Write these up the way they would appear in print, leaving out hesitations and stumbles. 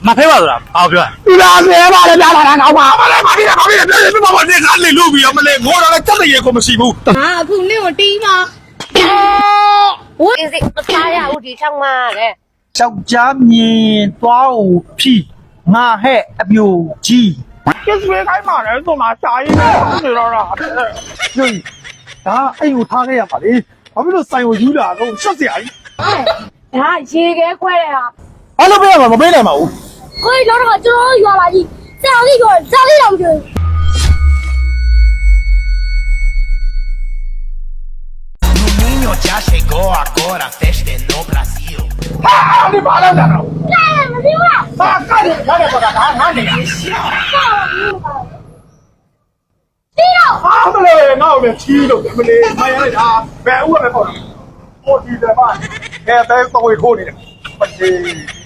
မဖဲပါဆိုတာဘာပြောဒီလားဆဲပါလေပြလာတာတော့ပါဘာဖြစ်လဲပြည့်မမနဲ့ငါလေလို့ပြီးတော့မလဲငိုတော့လည်းတက်တဲ့ရေကိုမရှိဘူးအခုနင့်ကိုတီးမှာဝေးစိမစားရဘူးဒီချောင်းမှာတဲ့ ယောက်ျားမြင်သွားဦးဖြီးငါဟဲ့အပြိုကြီးကျစ်ဆွေးခိုင်းပါလေဆိုမှရှာရင်းနေတော့တာညဒါအဲ့ကိုထားခဲ့ရပါလေဘာဖြစ်လို့ဆိုင်ကိုယူလာတော့ရှက်စရာကြီးဒါရေခဲခွဲတဲ့ဟာ အဲ့လိုပေးရမှာမပေးနိုင်ပါဘူးခွဲတော့တော့ကျွန်တော်ရွာလာကြီးကြောက်လေးတော့ကြောက်လေးတော့မပြော Niño ya llegó ahora desde no Brasil. ဒီဘာလို့လဲတော့ မသိဘူးလား ဟာကဲရတယ်ပါကငါနေရတီးတော့ ဟာမလေးငါ့ကိုချီးလို့မလေးထိုင်ရတာဘယ်ဥပဲပေါ့ဟိုဒီတယ်ပါကဲတဲ့တော့ခိုးနေတယ်မလေး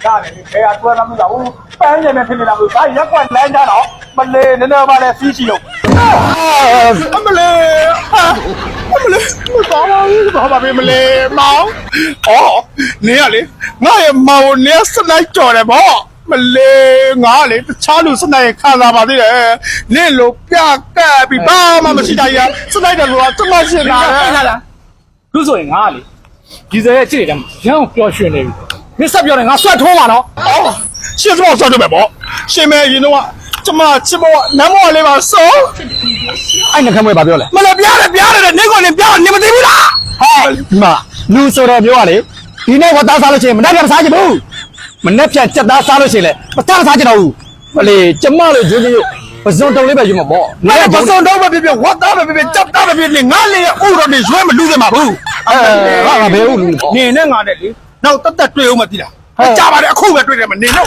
ဒါလည်းခဲအကွာမလို့ပန်းနေနေဖြစ်နေတာလို့ဒါရက်ကွက်လမ်းကြတော့မလေးနည်းနည်းပါလဲစီးချီလို့အမလေးအမလေးဘာပါမလေးမောင်အော်နေရလေငါရဲ့မောင်နေစလိုက်ကြော်တယ်ဗောမလေးငါလေတခြားလူစနိုင်ခံစားပါသေးတယ်နင့်လိုပြကက်ပြီးဘာမှမရှိတာရစနိုင်တယ်လို့ကတမရှိတာလားသူဆိုရင်ငါလေဒီစဲရဲ့ချစ်တယ်ရမ်းပျော်ရွှင်နေပြီမင်းဆက်ပြောတယ်ငါဆွတ်ထိုးပါနော်အော်ရှင်းတော့ဆွတ်တယ်ဗောရှင်းမဲရင်တော့ကျမချစ်မောနမ်းမောလေးပါဆုံးအဲ့နှခမ်းမွေးဘာပြောလဲမလဲပြားတယ်နေကုန်နေပြားနေမသိဘူးလားဟဲ့ဒီမှာလူဆိုတော့ပြောရလေဒီနေ့ကသားစားလို့ရှိရင်မနေ့ကမစားချင်ဘူးမနေ့ပြန်ချက်သားစားလို့ရှိရင်လည်းမသားစားချင်တော့ဘူးမလေးကျမလို့ဂျွန်းဂျွန်းပစုံတုံလေးပဲယူမှာပေါ့ငါပစုံတုံးပဲပြဝတ်သားပဲပြจับသားပဲပြငါလေဥတော်နေရွှဲမလူးစမှာဘူးငါဘယ်ဟုတ်လူပေါ့နေနဲ့ငါနဲ့လေနောက်တက်တွေ့အောင်မသိလားကြပါလေအခုပဲတွေ့တယ်မနေတော့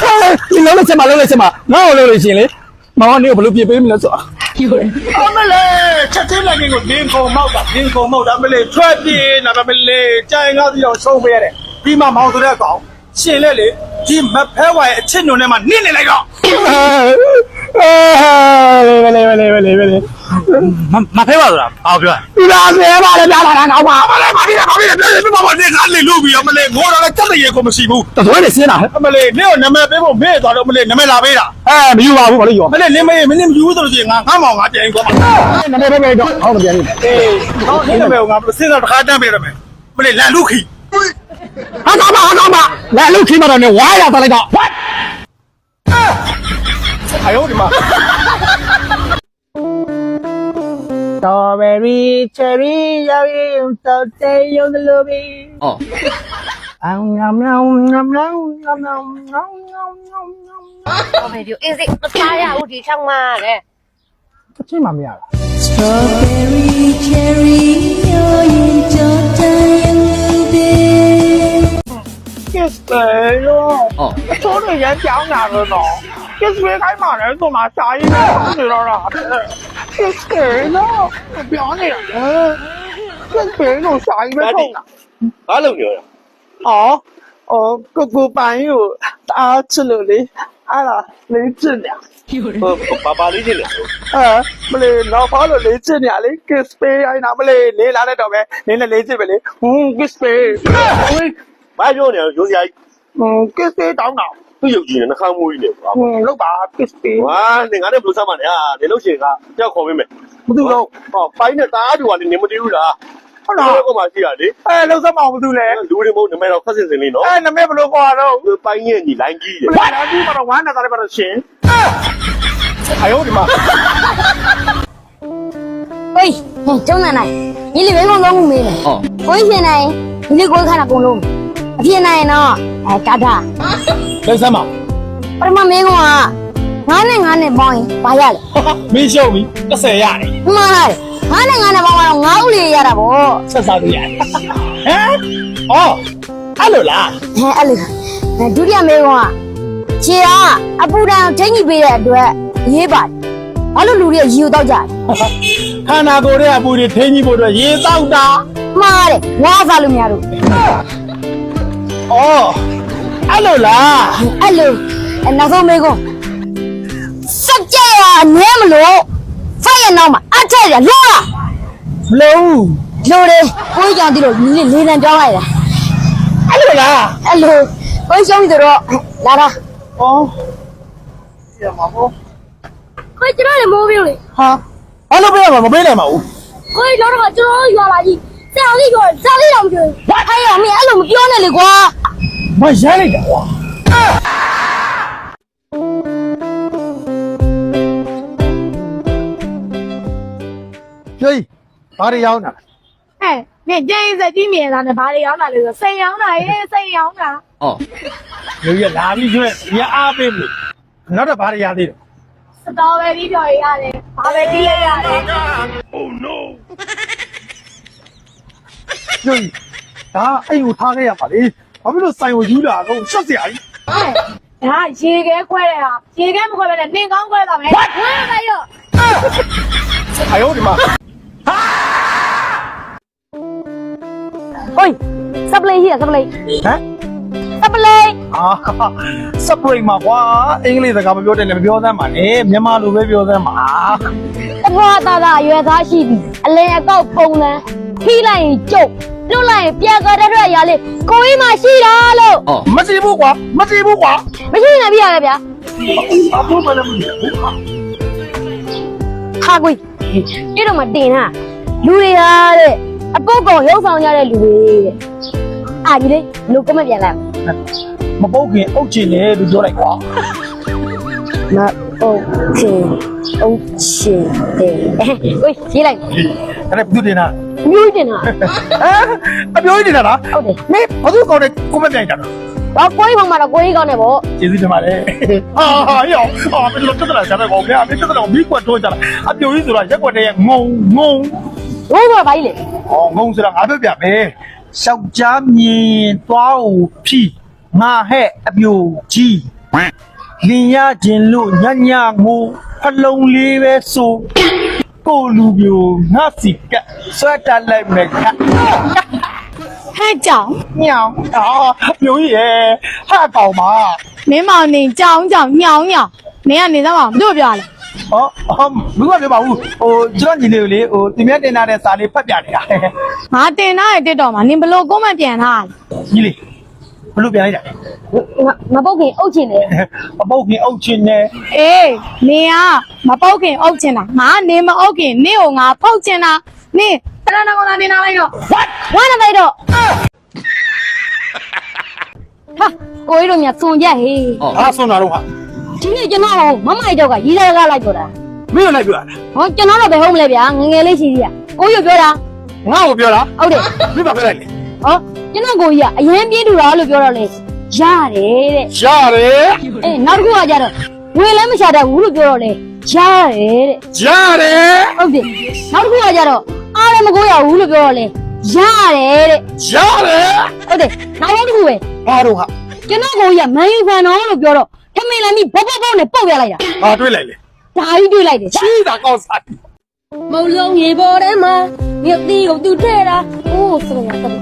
ဒီလုံးလိုက်ချက်မှာငါ့ကိုလို့လို့ရှိရင်လေမောင်ကနေဘလို့ပြပေးမလဲဆိုတာအမလေးချက်ချင်းလည်းကိုလင်းကုန်မောက်တာမလေးထွက်ပြေးနာမလေးကြိုင်ကားစီအောင်ရှုံးပေးရတယ်ဒီမှာမောင်ဆိုတဲ့ကောင်ရှင်လေဒီမဖဲဝိုင်အချစ်ညွန်ထဲမှာနင့်နေလိုက်တော့လေမဖဲပါဆိုတာဘာပြောဒီလားဆဲပါလေပြလာတာတော့ပါမလေးပြည့်မမနဲ့ငါလေလို့ပြီးတော့မလေးငိုတော့လည်းတက်တဲ့ရေကိုမရှိဘူးတသွဲနေစင်းတာအမလေးနင့်ကိုနမည်ပေးဖို့မေ့သွားတော့မလေးနမည်လာပေးတာမယူပါဘူးဘာလို့ယူမလေးနင်မယူဘူးဆိုလို့ရှိရင်ငါမောင်ငါပြန်သွားမှာနမည်ပေးတော့ဟောမပြန်ဘူးဟောနင်နမည်ကိုငါစဉ်းစားတစ်ခါတန်းပေးရမယ်မလေးလန်လူခီဟာကောင်းပါလာလုခိမတော့နေဝါရတာလိုက်တော့ what 哎呦我的妈！Strawberry cherry 要用到最有的路比。哦。我没有，一直不စားရဘူးဒီချောင်းမှာတဲ့这嘛没了。Strawberry cherry 要用到最有的。kiss 哟。哦。说的人讲哪个呢？kiss 开马人做嘛？啥意思？你知道啦？kiss 呢？表你了。kiss 弄啥意思？ဘာလုပ်နေလဲကိုပိုင်းကိုအားချလို့လေအဲ့ဒါလေးချစ်နေဘာလေးချင်းလဲမလေးတော့ဘာလို့လေးချစ်နေရလဲ kiss ပေးရိုင်းတာမလေးနေလာတဲ့တော့ပဲနေနဲ့လေးချစ်ပဲလေkiss ပေးဘာပြောနေလဲရိုးစရာကြီးkiss ပေးတောင်းတာသူ့ရုပ်ကြီးနဲ့နှာခေါင်းမွေးနေကွာလောက်ပါ kiss ပေးဟာနေငါနဲ့ဘယ်လိုဆက်မလဲနေလို့ရှိရင်ကကြောက်ခေါ်ပေးမယ်မသူတော့ပိုင်းနဲ့တားတူကလည်းနေမတည်ဘူးလားဟုတ်လားကိုမှရှိရလေလောက်ဆက်မအောင်မသူလဲလူတွေမဟုတ်နမဲတော့ဖတ်စင်စင်လေးနော်နမဲဘလို့ခေါ်တော့ပိုင်းရဲ့ညီလိုင်းကြီးတယ်ဘာလဲဒီမှာတော့ဝမ်းနေတာလည်းပါတော့ရှင်哎呦我的妈！喂，钟奶奶，你里面光光没了。哦。我现在你给我看了公路，现在呢，嘎达。为什么？我他妈没讲啊，俺那帮人拔下来。没小米，这谁呀的？妈的，俺那帮人熬里呀的不？这啥子呀？哦，阿鲁啦。阿鲁，昨天没讲啊，姐啊，不然真你别的对，也罢。ဘာလို့လူတွေရေတောက်ကြလဲခန္ဓာကိုယ်ရဲ့အပူတွေထိန်းကြီးဖို့အတွက်ရေတောက်တာမှားတယ်ငါးစားလို့မရဘူးအော်အဲ့လိုလားအဲ့လိုနောက်ဆုံးမေးကုန်စက်ကြရနည်းမလို့ဖိုက်ရနောက်မှာအထက်ရလောလားမလို့လိုတယ်ကိုကြီးကြောင့်ဒီလိုညီလေးတန်းပြောင်းလိုက်တာအဲ့လိုလားအဲ့လိုကိုကြီးရှုံးပြီးတော့လာတာ ရမှာပေါ့ ခွေးကျွန်တော်လည်းမိုးပြုတ်လေ ဟာဘာလို့ပေးရမှာမပေးနိုင်ပါဘူး ခွေးတော့ကကျွန်တော်ရွာလာကြီးစာလေးတော့စာလေးတော့မပြောအဲ့ရောမင်းအဲ့လိုမပြောနဲ့လေကွာ မရမ်းလိုက်တာကွာ ကျွေးဘာတွေရောက်တာ ဟဲ့နင်ကျင်းစက်ကြီးမြင်လာတယ်ဘာတွေရောင်းတာလဲဆိုစိန်ရောင်းတာရေးစိန်ရောင်းတာ ဟော လူရလာပြီးကျွဲရအားပေးမလို့နောက်တော့ဘာတွေရသေးတယ် စတော်ဘယ်ရီပြော်ရရတယ်ဘာပဲတီးလိုက်ရတယ် ကျွေးဒါအဲ့ကိုထားခဲ့ရပါလေဘာဖြစ်လို့ဆိုင်ကိုယူလာတော့ရှက်စရာကြီး ဟဲ့ဒါရေခဲခွဲတဲ့ဟာရေခဲမခွဲပဲနဲ့နင်ကောင်းခွဲတာပဲဝဲလိုက်ရော အယောဒီမှာ ဟိုစပလေးကြီးစပလေး ဟမ် စပလေး အာစပရိတ်မှာကွာအင်္ဂလိပ်စကားမပြောတဲ့လည်းမပြောသမ်းပါနဲ့မြန်မာလိုပဲပြောသမ်းပါ တဖွာသားသားရွယ်သားရှိပြီအလဲအကောက်ပုံလန်းဖိလိုက်ရင်ကျုပ်လွတ်လိုက်ရင်ပြန်ကြတဲ့အတွက်အရာလေးကိုကြီးမှရှိတာလို့ မကြည့်ဘူးကွာမကြည့်ဘူးကွာ မရှိနေပြီရဗျာ အဖိုးမလည်းမကြည့်ဘူး ခါကွေးအဲ့တော့မတင်ဟာလူတွေဟာတဲ့အပုတ်ကောင်ရုပ်ဆောင်ကြတဲ့လူတွေတဲ့အာကြီးလေးလူကမပြန်လိုက် မပုတ်ခင်အုတ်ချင်တယ်လို့ပြောလိုက်ကွာ မဟုတ်ခင်အုတ်ရှင်တဲ့ဝေးရေးလိုက် အဲ့ဒါဘယ်သူတင်တာ မျိုးတင်တာ အပြောကြီးနေတာလား ဟုတ်တယ် မင်းဘာသူကောင်းတဲ့ကိုမပြိုင်တာလား ဘာကိုကြီးပုံမှာတော့ကိုကြီးကောင်းတယ်ဗော ကျေးဇူးတင်ပါတယ်ဟာယောဟာဘယ်လိုတက်လာကြတယ်ကောဗျာမင်းတက်လာမီးကွက်ထိုးကြလားအပြိုကြီးဆိုတာရက်ကွက်တဲ့ငုံ ဝိုးတော့ဘာကြီးလဲ ဟောငုံဆိုတာငါပြပြမယ်ရှောက်ကြားမြင်သွားဦးဖြီငါဟဲ့အပြိုကြီးလင်ရခြင်းလို့ညညငိုဖလုံးလေးပဲဆိုကိုလူပြိုငါစီကဆွဲတက်လိုက်မယ်ခ ဟဲ့ကြောင် ညောင်ပြိုကြီးရဲ့ဟာကောင်ပါ မင်းမောင်နေကြောင်ကြောင်ညောင်းညောင်းနင်ကနေသားမတို့ပြောလဲ ဟောဘူးကပြောပါဘူးဟိုကျွန်တော်ညီလေးကိုလေဟိုတင်မြတ်တင်ထားတဲ့စာလေးဖတ်ပြနေတာ ငါတင်ထားတဲ့တက်တော်မှာနင်ဘလို့ကိုမပြန်ထားလဲ ညီလေးဘလို့ပြန်လိုက်တာ မပုတ်ခင်အုတ်ချင်တယ် အပုတ်ခင်အုတ်ချင်းနဲ့ အေးနင်ကမပုတ်ခင်အုပ်ချင်တာငါနေမအုပ်ခင်နင့်ကိုငါဖုတ်ချင်တာနင်တရဏကောင်လာတင်ထားလိုက်တော့ ဝမ်းနေလိုက်တော့ဟာကိုကြီးတို့မြသွန်ကြဟေး အားဆွန်တာတော့ဟာ ဒီနေ့ကျွန်တော်မမိုက်တော့ကရီးသားကားလိုက်တော့တာ မင်းလည်းပြောတာ ဟောကျွန်တော်တော့ဘယ်ဟုတ်မလဲဗျာငငယ်လေးရှိသေးရကိုကြီးပြောတာ ငါ့ကိုပြောတာ ဟုတ်တယ် မင်းဘာပြောလိုက်လဲ ဟောကျွန်တော်ကိုကြီးကအရင်ပြေးတူတာလို့ပြောတော့လေရတယ်တဲ့ ရတယ် အေးနောက်တစ်ခုကကြတော့ဝေလည်းမချတတ်ဘူးလို့ပြောတော့လေရတယ်တဲ့ ရတယ် ဟုတ်တယ်နောက်တစ်ခုကကြတော့အားလည်းမကိုရဘူးလို့ပြောတော့လေရတယ်တဲ့ ရတယ် ဟုတ်တယ်နောက်တစ်ခုပဲ ဘာတော့ဟာ ကျွန်တော်ကိုကြီးကမန်ယူဖန်တော်လို့ပြောတော့ထမင်းလည်းမိဘောဘောဘောနဲ့ပုတ်ပြလိုက်တာ ဘာတွေးလိုက်လဲ ဒါကြီးတွေးလိုက်တယ် ချီးတာကောက်စား မုံလုံးရေပေါ်ထဲမှာမြုပ်တီးကိုသူထဲတာအိုးဆိုရတော့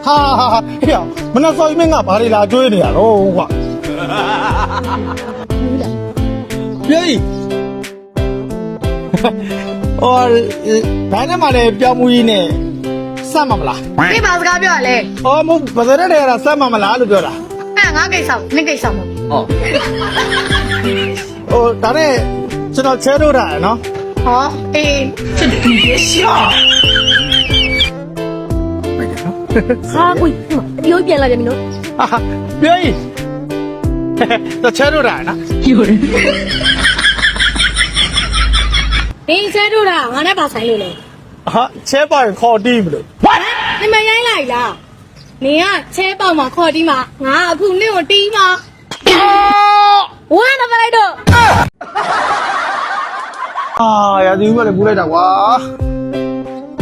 ဟာဟေ့မနှစော်မင်းကဘာတွေလာကျွေးနေရတော့ကွာပြေးအော်ဘာနဲ့မှလည်းပြောင်းမှုကြီးနဲ့စမ်းမမလား ဒီမှာစကားပြောရလဲ အော်မဟုတ်ဘာသာတဲ့ကစမ်းမမလားလို့ပြောတာ အဲ့ငါကိစ္စနင့်ကိစ္စမဟုတ် ဟိုဒါနဲ့ကျွန်တော်ချဲတော့တာနော် ဟောအေး ဟာကွေးပြောပြန်လာတယ်မင်းတို့ ဟာပြေးတော့ချဲတော့တာနော် ဒီဆဲတို့တာငါနဲ့ပါဆိုင်လို့လေ ဟာချဲပါရင်ခေါ်တီးမလို့ နင်မရိုင်းလိုက်လားနင်ကချဲပေါက်မှာခေါ်တီးမှာငါအခုနင့်ကိုတီးမှာဝမ်းတော့လိုက်တော့ အာရာဒီဦးကလည်းပူလိုက်တာကွာ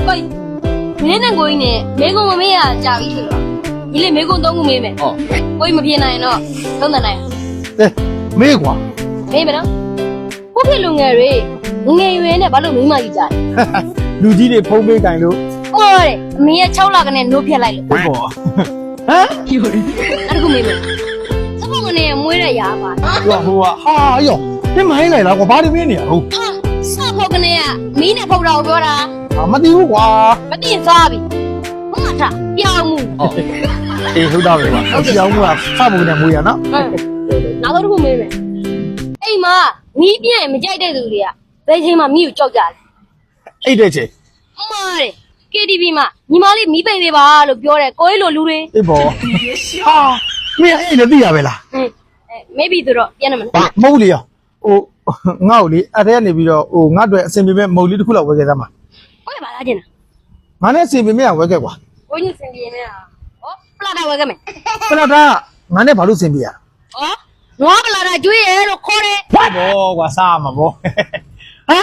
ကွေးမင်းနဲ့ကိုကြီးနဲ့မေကုံမမေးရကြာပြီဆိုတော့ဒီလေမေကုံ3ခုမေးမယ်ကိုကြီးမပြေနိုင်ရင်တော့သုံးတယ်နိုင် မေးကွာ မေးမယ်နော်ခုခေတ်လူငယ်တွေငယ်ရွယ်နဲ့ဘာလို့မိမကြီးကြတယ် လူကြီးတွေဖုံးပေးတိုင်လို့ ဟောတဲ့အမေရဲ့6လကနေနှုတ်ဖြတ်လိုက်လို့ ဟုတ်ပါဟမ် အဲ့ဒါခုမေးမယ်စပုံကနေမွေးတဲ့ရာပါ ဟိုဟာယောတင်မိုင်းလိုက်လားကွာဘာတွေမင်းနေရဟုတ် ဟာစဖို့ကနေကမီးနဲ့ဖုတ်တာကိုပြောတာ မသိဘူးကွာ မသိရင်စားပြီဟုတ်မှာထားပြောင်းမှု အေးဟုတ်တော့ပဲကွာအပြောင်းကဖတ်ဖို့နဲ့မွေးရနော် ဟမ် နောက်တော့တစ်ခုမေးမယ်အိမ်မှာမီးပြည့်မကြိုက်တဲ့သူတွေကဘယ်ချိန်မှမီးကိုကြောက်ကြလဲ အဲ့တဲ့ချင်း မှားတယ် KTV မှာညီမလေးမီးပိန်ပေးပါလို့ပြောတယ်ကိုယ်လိုလူတွေ အေးပေါ့ဟာမင်းအဲ့လည်းသိရပဲလား maybe သူတော့ပြန်ရမလား မဟုတ်လေရောဟိုငါ့ကိုလေအဲ့ထဲကနေပြီးတော့ဟိုငါ့အတွက်အစင်ပြေမဲ့မုတ်လေးတစ်ခုလောက်ဝယ်ခဲ့သမှာ ကိုယ်ပါလားကျင်တာ ငါနဲ့အစင်ပြေမဲ့ဝယ်ခဲ့ကွာ ကိုကြီးစင်ပြေနေဟောပလာတာဝယ်ခဲ့မယ် ခဏတာငါနဲ့ဘာလို့အစင်ပြေရ ဟောနွားပလာတာကျွေးရဲလို့ခေါ်တယ် ဘောကွာစားမှာဘောဟာ